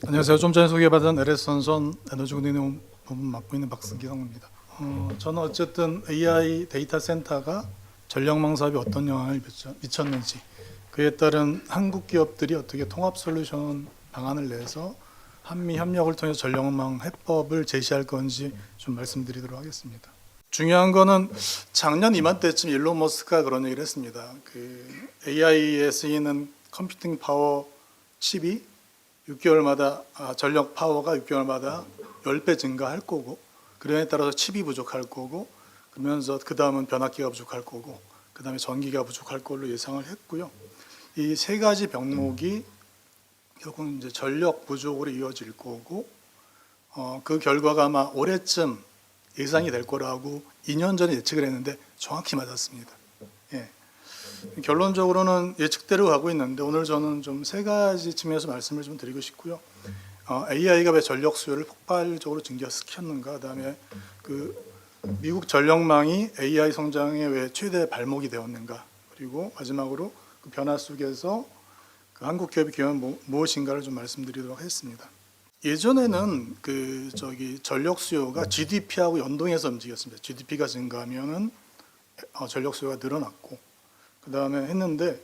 안녕하세요. 좀 전에 소개받은 LS선선 에너지운용 부분 맡고 있는 박승기성입니다. 저는 어쨌든 AI 데이터 센터가 전력망 사업에 어떤 영향을 미쳤는지, 그에 따른 한국 기업들이 어떻게 통합 솔루션 방안을 내서 한미 협력을 통해서 전력망 해법을 제시할 건지 좀 말씀드리도록 하겠습니다. 중요한 거는 작년 이맘때쯤 일론 머스크가 그런 얘기를 했습니다. AI에 쓰이는 컴퓨팅 파워 칩이 6개월마다 전력 파워가 6개월마다 10배 증가할 거고, 그에 따라서 칩이 부족할 거고, 그러면서 그 다음은 변압기가 부족할 거고, 그 다음에 전기가 부족할 걸로 예상을 했고요. 이 세 가지 병목이 결국은 이제 전력 부족으로 이어질 거고, 그 결과가 아마 올해쯤 예상이 될 거라고 2년 전에 예측을 했는데 정확히 맞았습니다. 예. 결론적으로는 예측대로 가고 있는데, 오늘 저는 좀 세 가지 측면에서 말씀을 좀 드리고 싶고요. AI가 왜 전력 수요를 폭발적으로 증가시켰는가, 그다음에 미국 전력망이 AI 성장의 왜 최대 발목이 되었는가, 그리고 마지막으로 그 변화 속에서 한국 기업의 기여는 무엇인가를 좀 말씀드리도록 하겠습니다. 예전에는 전력 수요가 GDP하고 연동해서 움직였습니다. GDP가 증가하면은 전력 수요가 늘어났고, 그 다음에 했는데,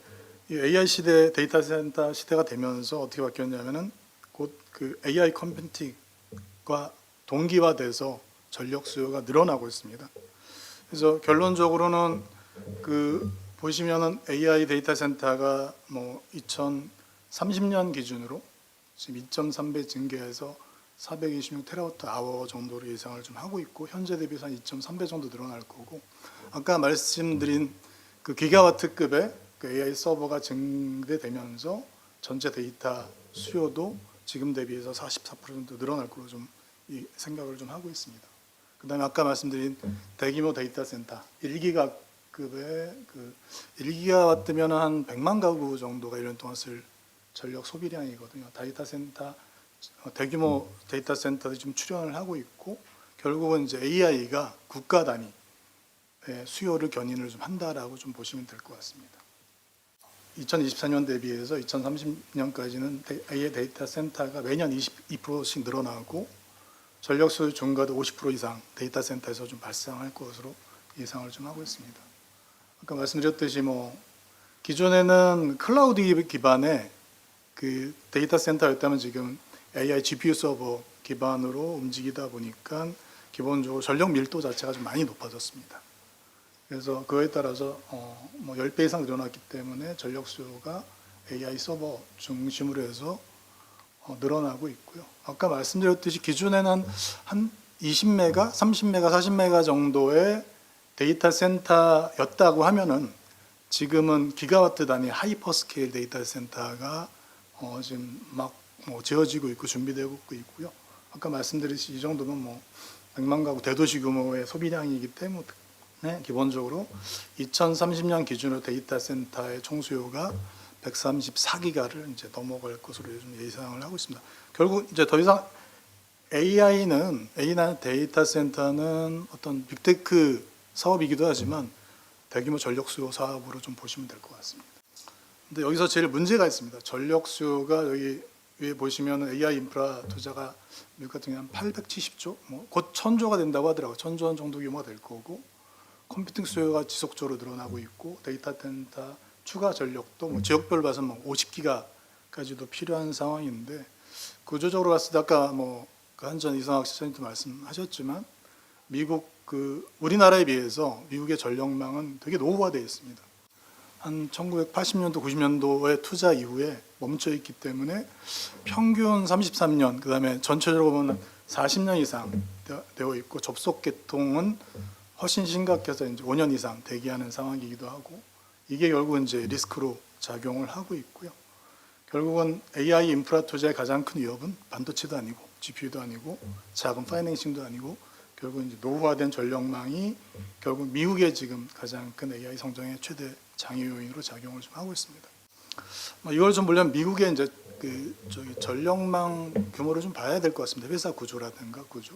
이 AI 시대, 데이터 센터 시대가 되면서 어떻게 바뀌었냐면은 곧 AI 컴퓨팅과 동기화돼서 전력 수요가 늘어나고 있습니다. 그래서 결론적으로는 보시면은 AI 데이터 센터가 2030년 기준으로 지금 2.3배 증가해서 426테라와트 아워 정도로 예상을 좀 하고 있고, 현재 대비해서 한 2.3배 정도 늘어날 거고, 아까 말씀드린 기가와트급의 AI 서버가 증대되면서 전체 데이터 수요도 지금 대비해서 44% 정도 늘어날 걸로 좀 생각을 좀 하고 있습니다. 그다음에 아까 말씀드린 대규모 데이터 센터 1기가급의 1기가와트면 한 100만 가구 정도가 1년 동안 쓸 전력 소비량이거든요. 대규모 데이터 센터들이 좀 출현을 하고 있고, 결국은 이제 AI가 국가 단위 수요를 견인을 좀 한다라고 좀 보시면 될 것 같습니다. 2024년 대비해서 2030년까지는 AI 데이터 센터가 매년 22%씩 늘어나고, 전력 수요 증가도 50% 이상 데이터 센터에서 좀 발생할 것으로 예상을 좀 하고 있습니다. 아까 말씀드렸듯이 기존에는 클라우드 기반의 데이터 센터였다면 지금 AI GPU 서버 기반으로 움직이다 보니까 기본적으로 전력 밀도 자체가 좀 많이 높아졌습니다. 그래서 그에 따라서 10배 이상 늘어났기 때문에 전력 수요가 AI 서버 중심으로 해서 늘어나고 있고요. 아까 말씀드렸듯이 기존에는 한 20메가, 30메가, 40메가 정도의 데이터 센터였다고 하면은 지금은 기가와트 단위 하이퍼스케일 데이터 센터가 지금 막 지어지고 있고 준비되고 있고요. 아까 말씀드렸듯이 이 정도면 100만 가구 대도시 규모의 소비량이기 때문에 기본적으로 2030년 기준으로 데이터 센터의 총수요가 134기가를 이제 넘어갈 것으로 좀 예상을 하고 있습니다. 결국 이제 더 이상 AI나 데이터 센터는 어떤 빅테크 사업이기도 하지만 대규모 전력 수요 사업으로 좀 보시면 될 것 같습니다. 근데 여기서 제일 문제가 있습니다. 전력 수요가 여기 위에 보시면 AI 인프라 투자가 미국 같은 경우는 870조, 곧 1000조가 된다고 하더라고요. 1000조 원 정도 규모가 될 거고, 컴퓨팅 수요가 지속적으로 늘어나고 있고, 데이터 센터 추가 전력도 지역별로 봐서 50기가까지도 필요한 상황인데, 구조적으로 봤을 때 아까 한전 이성학 시장님도 말씀하셨지만 미국 우리나라에 비해서 미국의 전력망은 되게 노후화되어 있습니다. 한 1980년도, 90년도의 투자 이후에 멈춰 있기 때문에 평균 33년, 그다음에 전체적으로 보면 40년 이상 되어 있고, 접속 계통은 훨씬 심각해서 이제 5년 이상 대기하는 상황이기도 하고, 이게 결국은 이제 리스크로 작용을 하고 있고요. 결국은 AI 인프라 투자의 가장 큰 위협은 반도체도 아니고 GPU도 아니고 자금 파이낸싱도 아니고, 결국 이제 노후화된 전력망이 결국 미국의 지금 가장 큰 AI 성장의 최대 장애 요인으로 작용을 좀 하고 있습니다. 이걸 좀 보려면 미국의 이제 전력망 규모를 좀 봐야 될 것 같습니다. 회사 구조라든가 구조.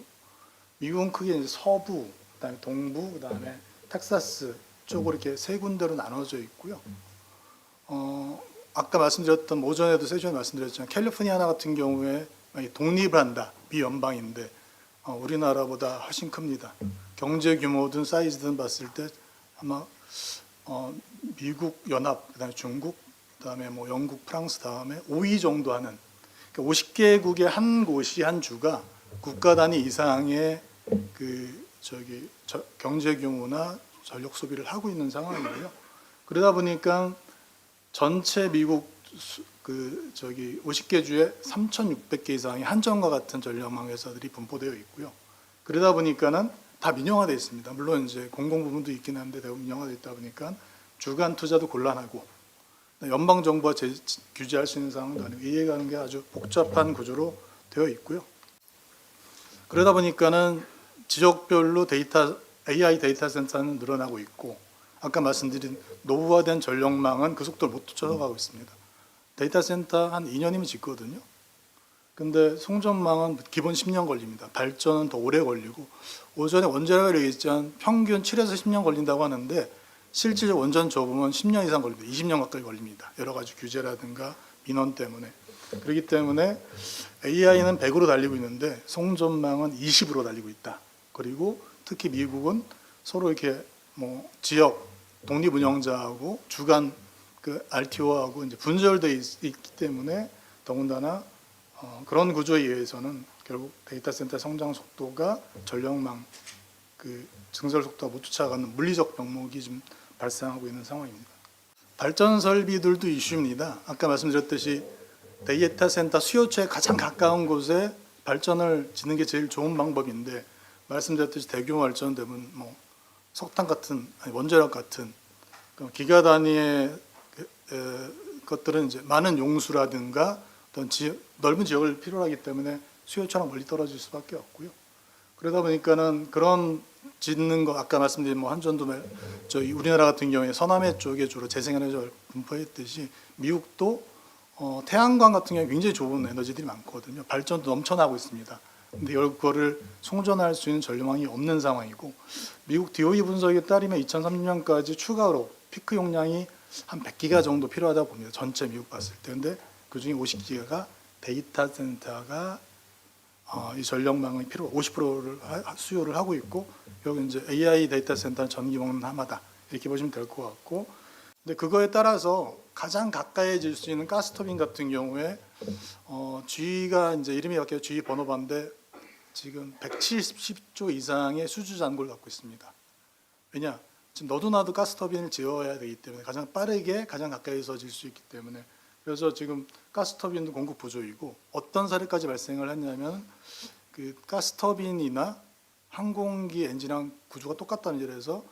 미국은 크게 이제 서부, 그다음에 동부, 그다음에 텍사스 쪽으로 이렇게 세 군데로 나눠져 있고요. 아까 말씀드렸던 오전에도 세션에 말씀드렸지만 캘리포니아 같은 경우에 독립을 한다. 비연방인데 우리나라보다 훨씬 큽니다. 경제 규모든 사이즈든 봤을 때 아마 미국 연합, 그다음에 중국, 그다음에 뭐 영국, 프랑스 다음에 5위 정도 하는, 그러니까 50개국의 한 곳이 한 주가 국가 단위 이상의 경제 규모나 전력 소비를 하고 있는 상황이고요. 그러다 보니까 전체 미국 50개 주에 3,600개 이상의 한전과 같은 전력망 회사들이 분포되어 있고요. 그러다 보니까는 다 민영화되어 있습니다. 물론 이제 공공 부분도 있긴 한데 대부분 민영화되어 있다 보니까 주간 투자도 곤란하고 연방 정부가 규제할 수 있는 상황도 아니고 이해가는 게 아주 복잡한 구조로 되어 있고요. 그러다 보니까는 지역별로 AI 데이터 센터는 늘어나고 있고, 아까 말씀드린 노후화된 전력망은 그 속도를 못 쫓아가고 있습니다. 데이터 센터 한 2년이면 짓거든요. 근데 송전망은 기본 10년 걸립니다. 발전은 더 오래 걸리고, 오전에 원자력을 얘기했지만 평균 7에서 10년 걸린다고 하는데 실질적 원전 접으면 10년 이상 걸립니다. 20년 가까이 걸립니다. 여러 가지 규제라든가 민원 때문에. 그렇기 때문에 AI는 100으로 달리고 있는데 송전망은 20으로 달리고 있다. 그리고 특히 미국은 서로 이렇게 뭐 지역 독립 운영자하고 주간 RTO하고 이제 분절되어 있기 때문에 더군다나 그런 구조에 의해서는 결국 데이터 센터 성장 속도가 전력망 증설 속도가 못 쫓아가는 물리적 병목이 좀 발생하고 있는 상황입니다. 발전 설비들도 이슈입니다. 아까 말씀드렸듯이 데이터 센터 수요처에 가장 가까운 곳에 발전을 짓는 게 제일 좋은 방법인데, 말씀드렸듯이 대규모 발전 되면 뭐 석탄 같은 원자력 같은 기가 단위의 것들은 이제 많은 용수라든가 어떤 넓은 지역을 필요로 하기 때문에 수요처랑 멀리 떨어질 수밖에 없고요. 그러다 보니까는 그런 짓는 거, 아까 말씀드린 뭐 한전도 저희 우리나라 같은 경우에 서남해 쪽에 주로 재생에너지를 분포했듯이 미국도 태양광 같은 경우에 굉장히 좋은 에너지들이 많거든요. 발전도 넘쳐나고 있습니다. 근데 그거를 송전할 수 있는 전력망이 없는 상황이고, 미국 DOE 분석에 따르면 2030년까지 추가로 피크 용량이 한 100기가 정도 필요하다고 봅니다. 전체 미국 봤을 때. 근데 그중에 50기가가 데이터 센터가 이 전력망의 필요 50%를 수요를 하고 있고, 여기 이제 AI 데이터 센터는 전기 먹는 하마다 이렇게 보시면 될 것 같고, 근데 그거에 따라서 가장 가까이질 수 있는 가스터빈 같은 경우에 G가 이제 이름이 바뀌어 G 번호반인데 지금 170조 이상의 수주 잔고를 갖고 있습니다. 왜냐? 지금 너도 나도 가스터빈을 지어야 되기 때문에 가장 빠르게 가장 가까이서 질 수 있기 때문에, 그래서 지금 가스터빈도 공급 부족이고, 어떤 사례까지 발생을 했냐면 가스터빈이나 항공기 엔진이랑 구조가 똑같다는 일에서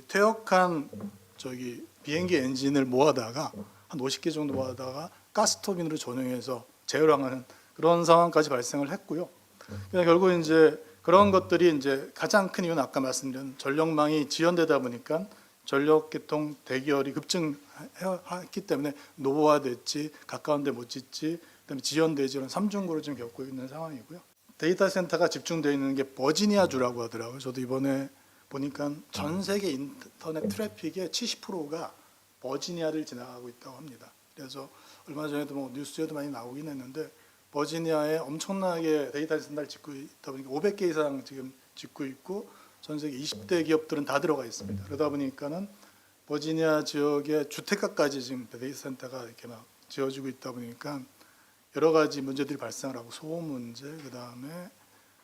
퇴역한 비행기 엔진을 모아다가 한 50개 정도 모아다가 가스터빈으로 전용해서 재활용하는 그런 상황까지 발생을 했고요. 그러니까 결국 이제 그런 것들이 이제 가장 큰 이유는 아까 말씀드린 전력망이 지연되다 보니까 전력계통 대결이 급증했기 때문에 노후화됐지, 가까운 데 못 짓지, 그다음에 지연되지, 이런 삼중고를 지금 겪고 있는 상황이고요. 데이터 센터가 집중되어 있는 게 버지니아주라고 하더라고요. 저도 이번에 보니까 전 세계 인터넷 트래픽의 70%가 버지니아를 지나가고 있다고 합니다. 그래서 얼마 전에도 뭐 뉴스에도 많이 나오긴 했는데, 버지니아에 엄청나게 데이터 센터를 짓고 있다 보니까 500개 이상 지금 짓고 있고, 전 세계 20대 기업들은 다 들어가 있습니다. 그러다 보니까는 버지니아 지역의 주택가까지 지금 데이터 센터가 이렇게 막 지어지고 있다 보니까 여러 가지 문제들이 발생을 하고, 소음 문제, 그 다음에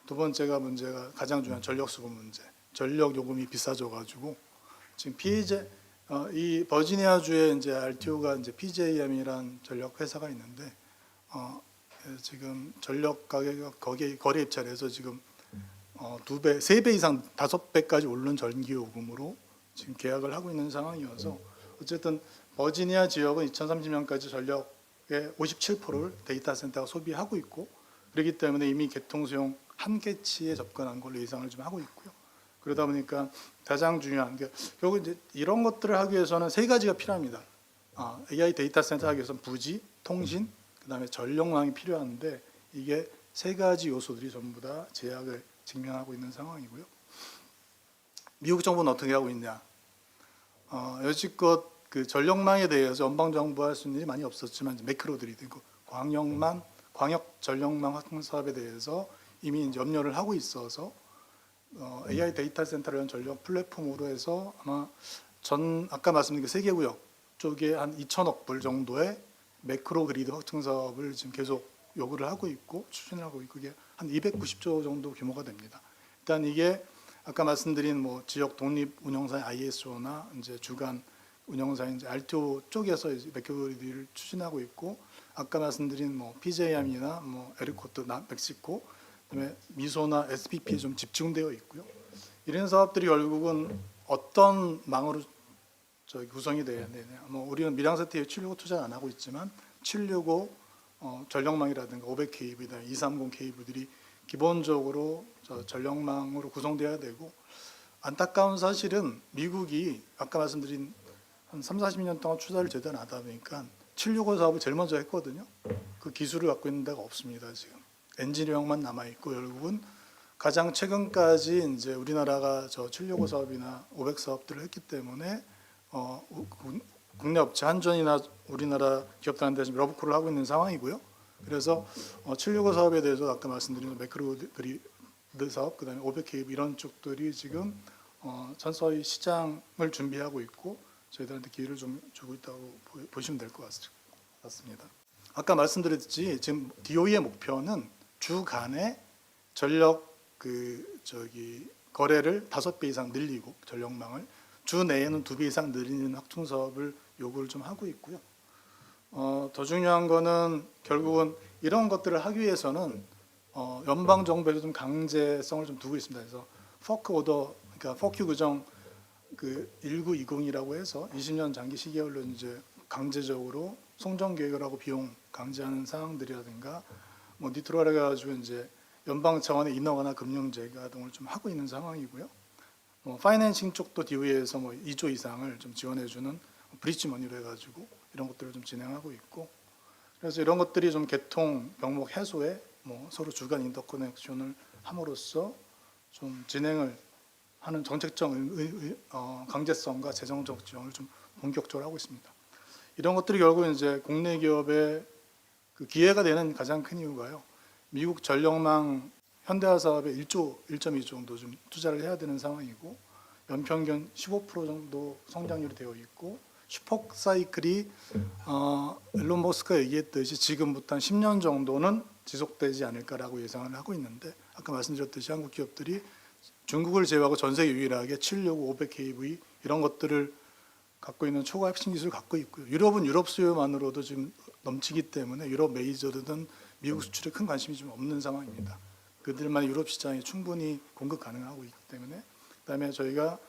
두 번째가 문제가 가장 중요한 전력 수급 문제. 전력 요금이 비싸져가지고 지금 이 버지니아주에 이제 RTO가 이제 PJM이란 전력 회사가 있는데 지금 전력 가격이 거기에 거래 입찰해서 지금 2배, 3배 이상 5배까지 오르는 전기 요금으로 지금 계약을 하고 있는 상황이어서, 어쨌든 버지니아 지역은 2030년까지 전력의 57%를 데이터 센터가 소비하고 있고, 그렇기 때문에 이미 개통 수용 한계치에 접근한 걸로 예상을 좀 하고 있고요. 그러다 보니까 가장 중요한 게 결국 이제 이런 것들을 하기 위해서는 세 가지가 필요합니다. AI 데이터 센터 하기 위해서는 부지, 통신, 그다음에 전력망이 필요한데, 이게 세 가지 요소들이 전부 다 제약을 직면하고 있는 상황이고요. 미국 정부는 어떻게 하고 있냐? 여지껏 그 전력망에 대해서 연방 정부가 할 수 있는 일이 많이 없었지만 매크로들이 되고 광역 전력망 확충 사업에 대해서 이미 이제 염려를 하고 있어서 AI 데이터 센터라는 전력 플랫폼으로 해서 아마 아까 말씀드린 그 세계구역 쪽에 한 2천억 불 정도의 매크로 그리드 확충 사업을 지금 계속 요구를 하고 있고 추진하고 있고 그게 한 290조 정도 규모가 됩니다. 일단 이게 아까 말씀드린 뭐 지역 독립 운영사인 ISO나 이제 주간 운영사인 이제 RTO 쪽에서 이제 매크로 그리드를 추진하고 있고 아까 말씀드린 뭐 PJM이나 뭐 에르코트 멕시코 그다음에 미소나 SPP에 좀 집중되어 있고요. 이런 사업들이 결국은 어떤 망으로 구성이 돼야 되냐. 뭐 우리는 밀양사태에 765 투자 안 하고 있지만 765 전력망이라든가 500kV, 230 케이블들이 기본적으로 전력망으로 구성돼야 되고 안타까운 사실은 미국이 아까 말씀드린 한 3, 40년 동안 투자를 제대로 안 하다 보니까 765 사업을 제일 먼저 했거든요. 그 기술을 갖고 있는 데가 없습니다. 지금 엔지니어만 남아 있고 결국은 가장 최근까지 이제 우리나라가 765 사업이나 500 사업들을 했기 때문에 국내 업체 한전이나 우리나라 기업들한테 지금 러브콜을 하고 있는 상황이고요. 그래서 765 사업에 대해서 아까 말씀드린 매크로 그리드 사업, 그다음에 500kV 이런 쪽들이 지금 전서히 시장을 준비하고 있고 저희들한테 기회를 좀 주고 있다고 보시면 될 것 같습니다. 아까 말씀드렸듯이 지금 DOE의 목표는 주간에 전력 거래를 5배 이상 늘리고 전력망을 주 내에는 2배 이상 늘리는 확충 사업을 요구를 좀 하고 있고요. 더 중요한 거는 결국은 이런 것들을 하기 위해서는 연방 정부에서 좀 강제성을 좀 두고 있습니다. 그래서 포크 오더, 그러니까 포큐 규정 1920이라고 해서 20년 장기 시계열로 이제 강제적으로 송정 계획을 하고 비용 강제하는 상황들이라든가 뭐 니트로라 해가지고 이제 연방 차원의 인허가나 금융 제가 등을 좀 하고 있는 상황이고요. 파이낸싱 쪽도 DOE에서 뭐 2조 이상을 좀 지원해주는 브릿지 머니로 해가지고 이런 것들을 좀 진행하고 있고 그래서 이런 것들이 좀 개통 병목 해소에 뭐 서로 주간 인터커넥션을 함으로써 좀 진행을 하는 정책적 강제성과 재정적 지원을 좀 본격적으로 하고 있습니다. 이런 것들이 결국 이제 국내 기업의 그 기회가 되는 가장 큰 이유가요. 미국 전력망 현대화 사업에 1.2조 정도 좀 투자를 해야 되는 상황이고 연평균 15% 정도 성장률이 되어 있고 슈퍼 사이클이 일론 머스크가 얘기했듯이 지금부터 한 10년 정도는 지속되지 않을까라고 예상을 하고 있는데 아까 말씀드렸듯이 한국 기업들이 중국을 제외하고 전 세계 유일하게 765, 500kV 이런 것들을 갖고 있는 초과 핵심 기술을 갖고 있고요. 유럽은 유럽 수요만으로도 지금 넘치기 때문에 유럽 메이저들은 미국 수출에 큰 관심이 좀 없는 상황입니다. 그들만의 유럽 시장이 충분히 공급 가능하고 있기 때문에 그다음에 저희가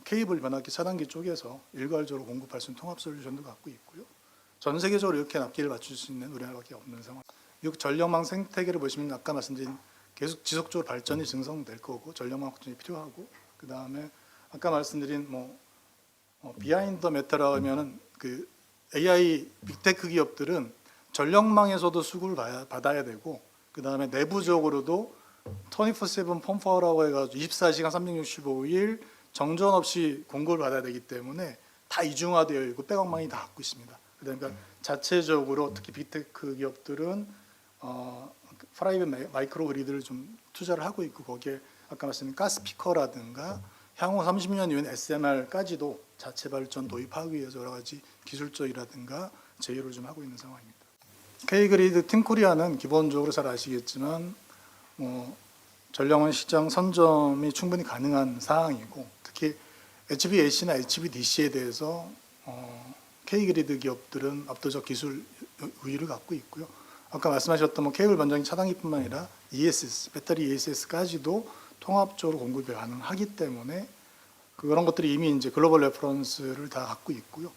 케이블 변압기 차단기 쪽에서 일괄적으로 공급할 수 있는 통합 솔루션도 갖고 있고요. 전 세계적으로 이렇게 납기를 맞출 수 있는 우리나라밖에 없는 상황. 미국 전력망 생태계를 보시면 아까 말씀드린 계속 지속적으로 발전이 증성될 거고 전력망 확충이 필요하고 그 다음에 아까 말씀드린 비하인드 메타라고 하면은 그 AI 빅테크 기업들은 전력망에서도 수급을 받아야 되고 그 다음에 내부적으로도 24/7 펌파워라고 해가지고 24시간 365일 정전 없이 공급을 받아야 되기 때문에 다 이중화되어 있고 백업망이 다 갖고 있습니다. 그러니까 자체적으로 특히 빅테크 기업들은 프라이빗 마이크로 그리드를 좀 투자를 하고 있고 거기에 아까 말씀드린 가스피커라든가 향후 30년 이후엔 SMR까지도 자체 발전 도입하기 위해서 여러 가지 기술적이라든가 제휴를 좀 하고 있는 상황입니다. K그리드 팀코리아는 기본적으로 잘 아시겠지만 전력원 시장 선점이 충분히 가능한 사항이고 특히 HVAC나 HVDC에 대해서 K그리드 기업들은 압도적 기술 우위를 갖고 있고요. 아까 말씀하셨던 케이블 변전기 차단기뿐만 아니라 ESS, 배터리 ESS까지도 통합적으로 공급이 가능하기 때문에 그런 것들이 이미 이제 글로벌 레퍼런스를 다 갖고 있고요.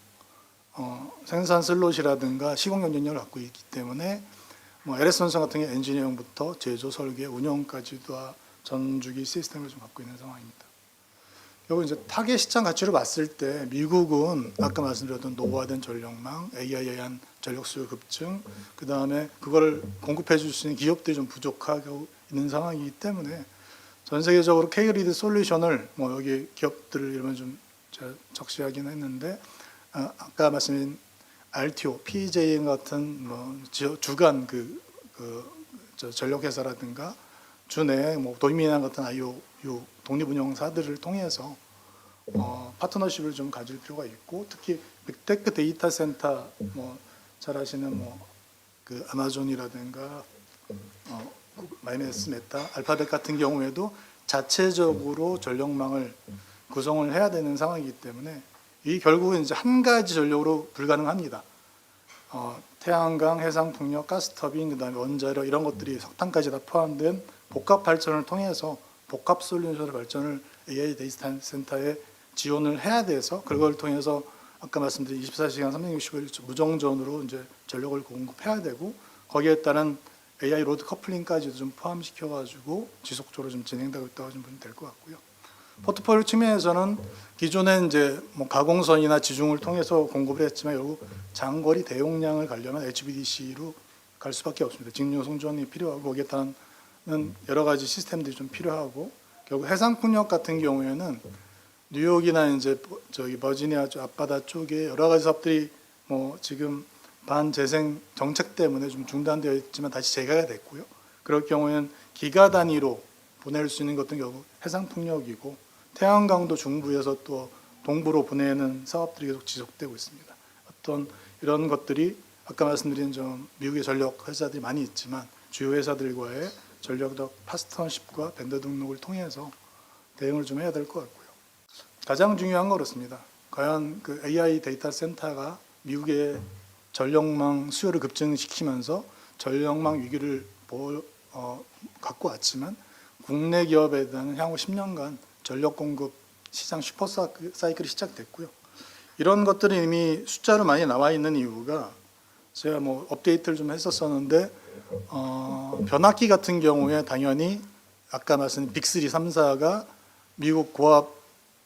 생산 슬롯이라든가 시공 경쟁력을 갖고 있기 때문에 LS선상 같은 경우 엔지니어링부터 제조, 설계, 운영까지도 전주기 시스템을 좀 갖고 있는 상황입니다. 그리고 이제 타겟 시장 가치로 봤을 때 미국은 아까 말씀드렸던 노후화된 전력망, AI에 의한 전력 수요 급증, 그 다음에 그걸 공급해 줄 수 있는 기업들이 좀 부족하고 있는 상황이기 때문에 전 세계적으로 K그리드 솔루션을 여기 기업들을 이러면 좀 제가 적시하긴 했는데 아까 말씀드린 RTO, PJM 같은 뭐 주간 전력회사라든가 주내 뭐 도민이나 같은 IOU 독립운영사들을 통해서 파트너십을 좀 가질 필요가 있고, 특히 빅테크 데이터 센터 잘 아시는 그 아마존이라든가 마이너스 메타, 알파벳 같은 경우에도 자체적으로 전력망을 구성을 해야 되는 상황이기 때문에 이 결국은 이제 한 가지 전력으로 불가능합니다. 태양광, 해상풍력, 가스터빈, 그다음에 원자력 이런 것들이 석탄까지 다 포함된 복합 발전을 통해서 복합 솔루션의 발전을 AI 데이터 센터에 지원을 해야 돼서, 그걸 통해서 아까 말씀드린 24시간 365일 무정전으로 이제 전력을 공급해야 되고, 거기에 따른 AI 로드 커플링까지도 좀 포함시켜 가지고 지속적으로 좀 진행되고 있다고 좀 보면 될 것 같고요. 포트폴리오 측면에서는 기존에 이제 가공선이나 지중을 통해서 공급을 했지만 결국 장거리 대용량을 가려면 HVDC로 갈 수밖에 없습니다. 직류 송전이 필요하고 거기에 따른 여러 가지 시스템들이 좀 필요하고, 결국 해상풍력 같은 경우에는 뉴욕이나 이제 버지니아 앞바다 쪽에 여러 가지 사업들이 지금 반재생 정책 때문에 좀 중단되어 있지만 다시 재개가 됐고요. 그럴 경우에는 기가 단위로 보낼 수 있는 것은 결국 해상풍력이고, 태양광도 중부에서 또 동부로 보내는 사업들이 계속 지속되고 있습니다. 어떤 이런 것들이 아까 말씀드린 좀 미국의 전력 회사들이 많이 있지만 주요 회사들과의 전력적 파트너십과 벤더 등록을 통해서 대응을 좀 해야 될 것 같고요. 가장 중요한 건 그렇습니다. 과연 그 AI 데이터 센터가 미국의 전력망 수요를 급증시키면서 전력망 위기를 갖고 왔지만, 국내 기업에 대한 향후 10년간 전력 공급 시장 슈퍼 사이클이 시작됐고요. 이런 것들이 이미 숫자로 많이 나와 있는 이유가, 제가 업데이트를 좀 했었었는데 변압기 같은 경우에 당연히 아까 말씀드린 빅3, 3사가 미국 고압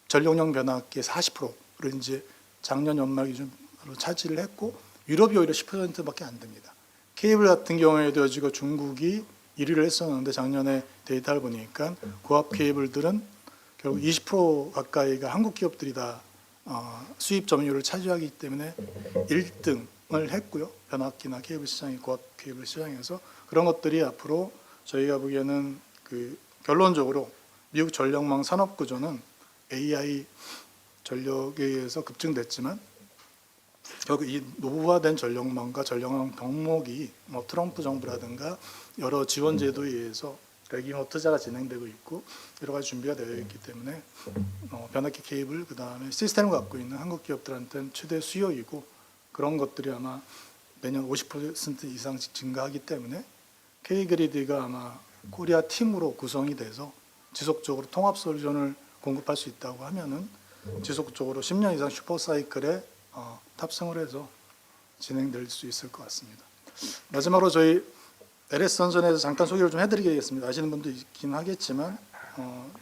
전력용 변압기의 40%를 이제 작년 연말 기준으로 차지를 했고, 유럽이 오히려 10%밖에 안 됩니다. 케이블 같은 경우에도 지금 중국이 1위를 했었는데 작년에 데이터를 보니까 고압 케이블들은 결국 20% 가까이가 한국 기업들이 다 수입 점유율을 차지하기 때문에 1등을 했고요. 변압기나 케이블 시장이 고압 케이블 시장에서 그런 것들이 앞으로 저희가 보기에는 결론적으로 미국 전력망 산업 구조는 AI 전력에 의해서 급증됐지만 결국 이 노후화된 전력망과 전력망 병목이 트럼프 정부라든가 여러 지원 제도에 의해서 대규모 투자가 진행되고 있고 여러 가지 준비가 되어 있기 때문에 변압기 케이블, 그 다음에 시스템을 갖고 있는 한국 기업들한테는 최대 수요이고, 그런 것들이 아마 매년 50% 이상씩 증가하기 때문에 K그리드가 아마 코리아 팀으로 구성이 돼서 지속적으로 통합 솔루션을 공급할 수 있다고 하면은 지속적으로 10년 이상 슈퍼사이클에 탑승을 해서 진행될 수 있을 것 같습니다. 마지막으로 저희 LS 선전에서 잠깐 소개를 좀 해드리겠습니다. 아시는 분도 있긴 하겠지만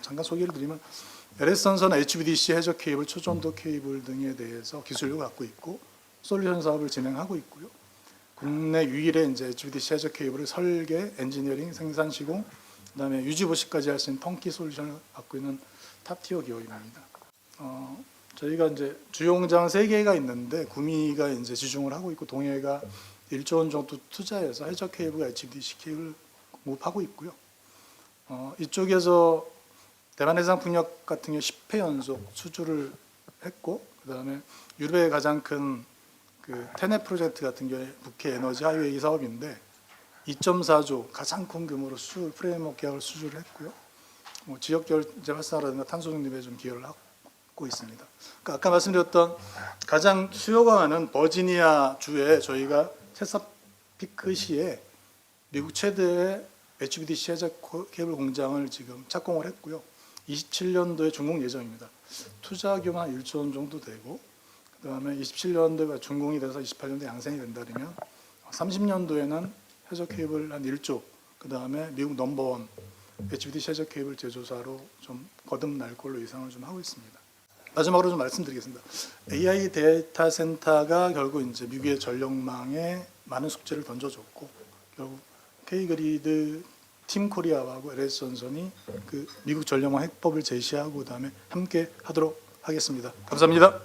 잠깐 소개를 드리면, LS 선전은 HVDC 해저 케이블, 초전도 케이블 등에 대해서 기술을 갖고 있고 솔루션 사업을 진행하고 있고요. 국내 유일의 이제 HVDC 해저 케이블을 설계, 엔지니어링, 생산 시공, 그다음에 유지 보시까지 할 수 있는 턴키 솔루션을 갖고 있는 탑티어 기업입니다. 저희가 이제 주요 공장 3개가 있는데 구미가 이제 지중을 하고 있고, 동해가 1조 원 정도 투자해서 해저 케이블과 HVDC 케이블을 공급하고 있고요. 이쪽에서 대만 해상풍력 같은 경우 10회 연속 수주를 했고, 그다음에 유럽의 가장 큰 테넷 프로젝트 같은 경우에 북해 에너지 하이웨이 사업인데 2.4조 가장 큰 규모로 프레임워크 계약을 수주를 했고요. 지역 결제 활성화라든가 탄소 중립에 좀 기여를 하고 있습니다. 그러니까 아까 말씀드렸던 가장 수요가 많은 버지니아 주에 저희가 체사피크시에 미국 최대의 HVDC 해저 케이블 공장을 지금 착공을 했고요. 27년도에 준공 예정입니다. 투자 규모 한 1조 원 정도 되고, 그다음에 27년도에 준공이 돼서 28년도에 양산이 된다면 30년도에는 해저 케이블 한 1조, 그다음에 미국 넘버원 HVDC 해저 케이블 제조사로 좀 거듭날 걸로 예상을 좀 하고 있습니다. 마지막으로 좀 말씀드리겠습니다. AI 데이터 센터가 결국 이제 미국의 전력망에 많은 숙제를 던져줬고, 결국 K그리드 팀 코리아하고 LS 전선이 미국 전력망 해법을 제시하고 그다음에 함께 하도록 하겠습니다. 감사합니다.